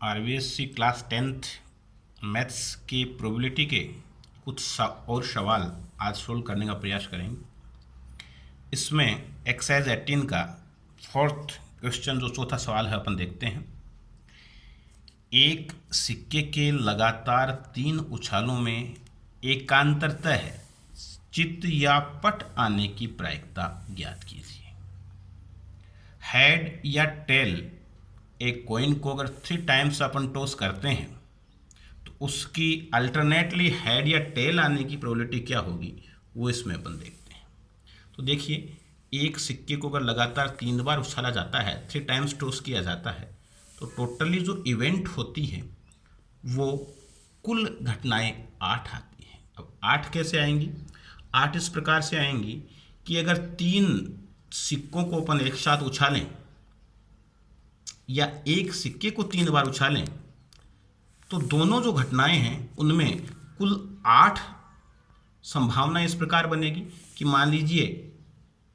RBSC class 10th maths की probability के कुछ और सवाल आज सोल्व करने का प्रयास करेंगे। इसमें एक्सरसाइज 18 का फोर्थ क्वेश्चन जो चौथा सवाल है अपन देखते हैं। एक सिक्के के लगातार 3 उछालों में एकांतरतः चित्त या पट आने की प्रायिकता ज्ञात कीजिए। हेड या टेल एक कॉइन को अगर 3 टाइम्स अपन टॉस करते हैं तो उसकी अल्टरनेटली हेड या टेल आने की प्रोबेबिलिटी क्या होगी, वो इसमें अपन देखते हैं। तो देखिए, एक सिक्के को अगर लगातार 3 बार उछाला जाता है, 3 टाइम्स टॉस किया जाता है, तो टोटली जो इवेंट होती है वो कुल घटनाएं 8 आती हैं। अब 8 कैसे आएंगी? 8 इस प्रकार से आएंगी कि अगर 3 सिक्कों को अपन एक साथ उछालें या एक सिक्के को 3 बार उछालें तो दोनों जो घटनाएं हैं उनमें कुल 8 संभावना इस प्रकार बनेगी कि मान लीजिए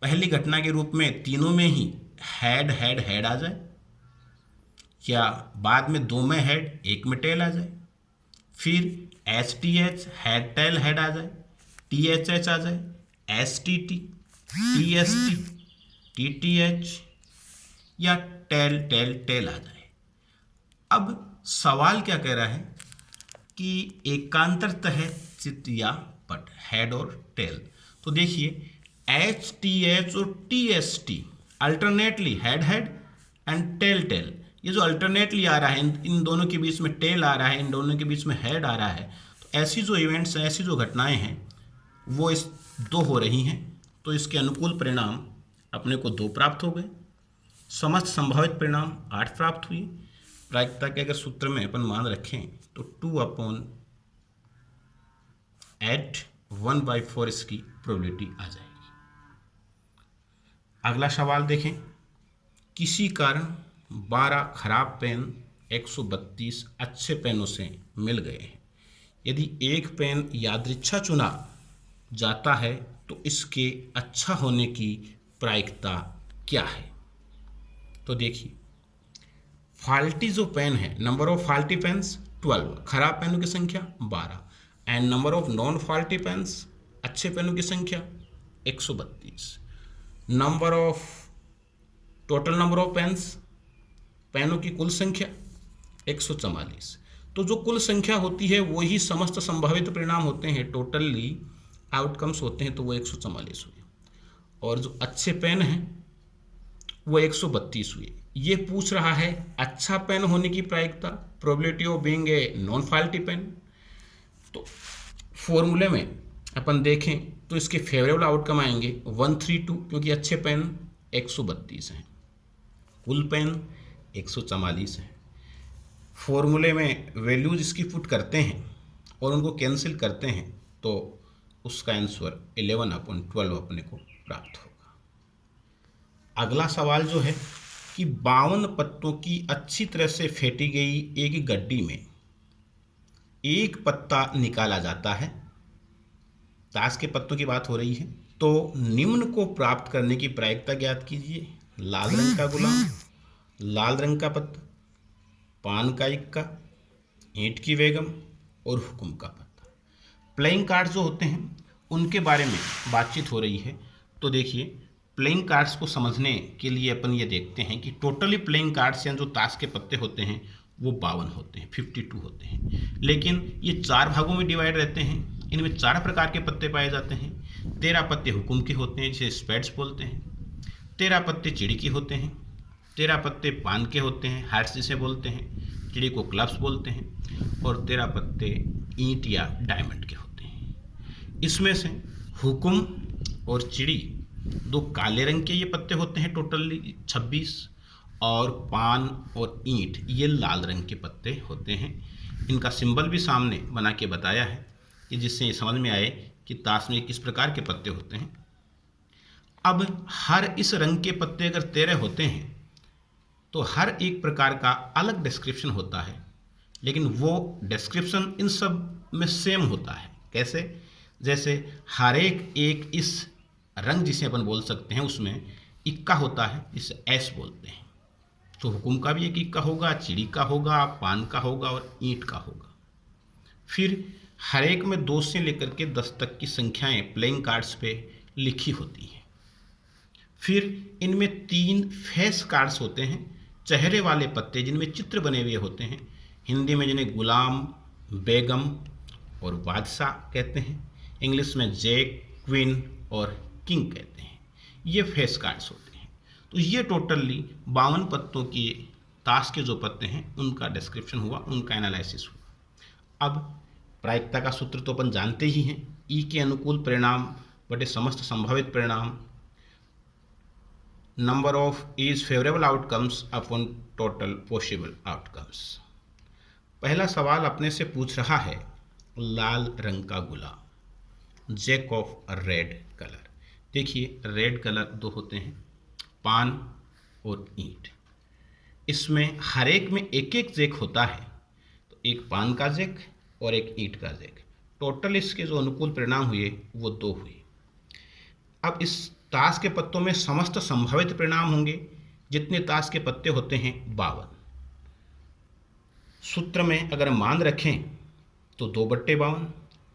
पहली घटना के रूप में तीनों में ही हेड हेड हेड आ जाए, या बाद में 2 में हेड 1 में टेल आ जाए, फिर H T H head tail head आ जाए, टी एच एच आ जाए, S T T, T S T, T T H या टेल टेल टेल आ जाए। अब सवाल क्या कह रहा है कि एकांतरतः चित्त या पट, हेड और टेल। तो देखिए, एच टी एच और T S T alternately head head and tail tail, ये जो अल्टरनेटली आ रहा है, इन दोनों के बीच में टेल आ रहा है, इन दोनों के बीच में हेड आ रहा है, तो ऐसी जो इवेंट्स हैं, ऐसी जो घटनाएं हैं वो इस 2 हो रही हैं। तो इसके अनुकूल परिणाम अपने को 2 प्राप्त हो गए, समस्त संभावित परिणाम 8 प्राप्त हुई। प्रायिकता के अगर सूत्र में अपन मान रखें तो 2/8 इसकी प्रोबेबिलिटी आ जाएगी। अगला सवाल देखें। किसी कारण 12 खराब पेन 132 अच्छे पेनों से मिल गए हैं। यदि एक पेन यादृच्छा चुना जाता है तो इसके अच्छा होने की प्रायिकता क्या है? तो देखिए, फाल्टी जो पेन है, नंबर ऑफ फाल्टी पेन्स 12, खराब पेनों की संख्या 12, and number of non faulty pens, अच्छे पेनों की संख्या 132, number of total number of pens, पेनों की कुल संख्या 144। तो जो कुल संख्या होती है वही समस्त संभावित परिणाम होते हैं, टोटली आउटकम्स होते हैं, तो वो 144 हुए। और जो अच्छे पेन हैं वो 132 हुए। ये पूछ रहा है अच्छा पेन होने की प्रायिकता, probability of being a non faulty pen. तो फॉर्मूले में अपन देखें तो इसके फेवरेबल आउटकम आएंगे 132, क्योंकि अच्छे पेन 132 हैं, कुल पेन 144 हैं। फॉर्मूले में वैल्यूज इसकी पुट करते हैं और उनको कैंसिल करते हैं तो उसका आंसर 11/12 अपने को प्राप्त होगा। अगला सवाल जो है कि 52 पत्तों की अच्छी तरह से फेंटी गई एक गड्डी में एक पत्ता निकाला जाता है। ताश के पत्तों की बात हो रही है। तो निम्न को प्राप्त करने की प्रायिकता ज्ञात कीजिए। लाल रंग का गुलाम, लाल रंग का पत्ता, पान का इक्का, ईंट की बेगम और हुक्म का पत्ता। प्लेइंग कार्ड जो होते हैं उनके बारे में बातचीत हो रही है। तो देखिए, प्लेइंग कार्ड्स को समझने के लिए अपन ये देखते हैं कि टोटली प्लेइंग कार्ड्स या जो ताश के पत्ते होते हैं वो 52 होते हैं, 52 होते हैं, लेकिन ये 4 भागों में डिवाइड रहते हैं। इनमें 4 प्रकार के पत्ते पाए जाते हैं। 13 पत्ते हुक्म के होते हैं, जिसे स्पेड्स बोलते हैं। 13 पत्ते चिड़ी के होते हैं। 13 पत्ते पान के होते हैं, हार्ट्स जिसे बोलते हैं, चिड़ी को क्लब्स बोलते हैं। और 13 पत्ते ईंट या डायमंड के होते हैं। इसमें से हुक्म और चिड़ी 2 काले रंग के ये पत्ते होते हैं, टोटली 26, और पान और ईंट ये लाल रंग के पत्ते होते हैं। इनका सिंबल भी सामने बना के बताया है कि जिससे ये समझ में आए कि ताश में किस प्रकार के पत्ते होते हैं। अब हर इस रंग के पत्ते अगर 13 होते हैं तो हर एक प्रकार का अलग डिस्क्रिप्शन होता है, लेकिन वो डिस्क्रिप्शन इन सब में सेम होता है। कैसे? जैसे हर एक इस रंग जिसे अपन बोल सकते हैं उसमें इक्का होता है, जिसे एस बोलते हैं। तो हुकुम का भी एक इक्का होगा, चिड़ी का होगा, पान का होगा और ईंट का होगा। फिर हर एक में 2 से लेकर के 10 तक की संख्याएं प्लेइंग कार्ड्स पे लिखी होती हैं। फिर इनमें 3 फेस कार्ड्स होते हैं, चेहरे वाले पत्ते जिनमें चित्र बने हुए होते हैं, हिंदी में जिन्हें गुलाम, बेगम और बादशाह कहते हैं, इंग्लिश में जैक, क्वीन और किंग कहते हैं। ये फेस कार्ड्स होते हैं। तो ये टोटली 52 पत्तों की ताश के जो पत्ते हैं उनका डिस्क्रिप्शन हुआ, उनका एनालिसिस हुआ। अब प्रायिकता का सूत्र तो अपन जानते ही हैं, ई के अनुकूल परिणाम बटे समस्त संभावित परिणाम, number of is favourable outcomes upon total possible outcomes. पहला सवाल अपने से पूछ रहा है लाल रंग का गुलाब, जैक ऑफ रेड कलर। देखिए रेड कलर 2 होते हैं, पान और ईंट। इसमें हर एक में एक एक जैक होता है, तो एक पान का जैक और एक ईंट का जैक। टोटल इसके जो अनुकूल परिणाम हुए वो 2 हुए। अब इस ताश के पत्तों में समस्त संभावित परिणाम होंगे, जितने ताश के पत्ते होते हैं 52। सूत्र में अगर मान रखें तो 2/52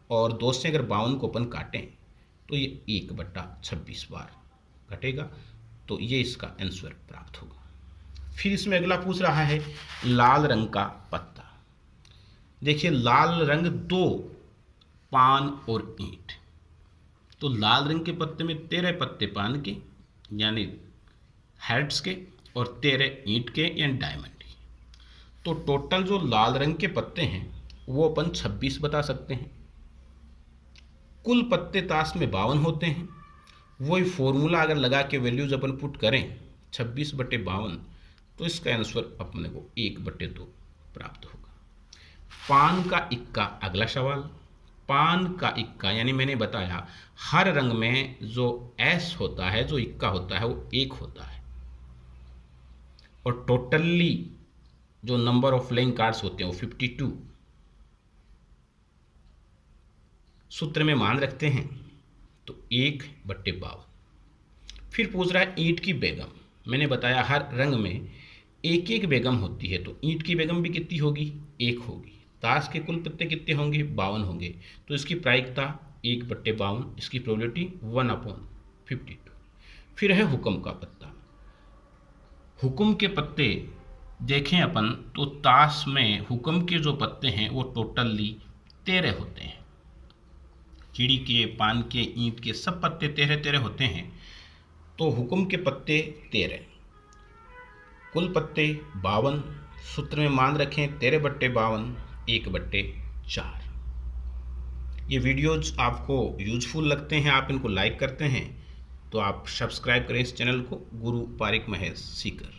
और 2 से अगर 52 को अपन काटें तो ये 1/26 बार घटेगा, तो ये इसका आंसर प्राप्त होगा। फिर इसमें अगला पूछ रहा है लाल रंग का पत्ता। देखिए लाल रंग 2, पान और ईंट। तो लाल रंग के पत्ते में 13 पत्ते पान के यानी हेड्स के और 13 ईंट के यानी डायमंड के। तो टोटल जो लाल रंग के पत्ते हैं वो अपन 26 बता सकते हैं। कुल पत्ते ताश में 52 होते हैं। वही फॉर्मूला अगर लगा के वैल्यूज अपन पुट करें 26/52, तो इसका आंसर अपने को 1/2 प्राप्त होगा। पान का इक्का अगला सवाल। पान का इक्का यानी मैंने बताया हर रंग में जो एस होता है, जो इक्का होता है वो 1 होता है, और टोटली जो नंबर ऑफ प्लेइंग कार्ड्स होते हैं वो 52। सूत्र में मान रखते हैं तो 1/52। फिर पूछ रहा है ईंट की बेगम। मैंने बताया हर रंग में एक एक बेगम होती है, तो ईंट की बेगम भी कितनी होगी? 1 होगी। ताश के कुल पत्ते कितने होंगे? 52 होंगे, तो इसकी प्रायिकता 1/52, इसकी प्रोबेबिलिटी 1/52। फिर है हुक्म का पत्ता। हुक्म के पत्ते देखें अपन तो ताश में हुक्म के जो पत्ते हैं वो टोटली 13 होते हैं। चिड़ी के, पान के, ईंट के सब पत्ते 13 होते हैं, तो हुक्म के पत्ते 13, कुल पत्ते 52। सूत्र में मान रखें 13/52, 1/4। ये वीडियोज आपको यूजफुल लगते हैं, आप इनको लाइक करते हैं, तो आप सब्सक्राइब करें इस चैनल को, गुरु पारिक महेश सीकर।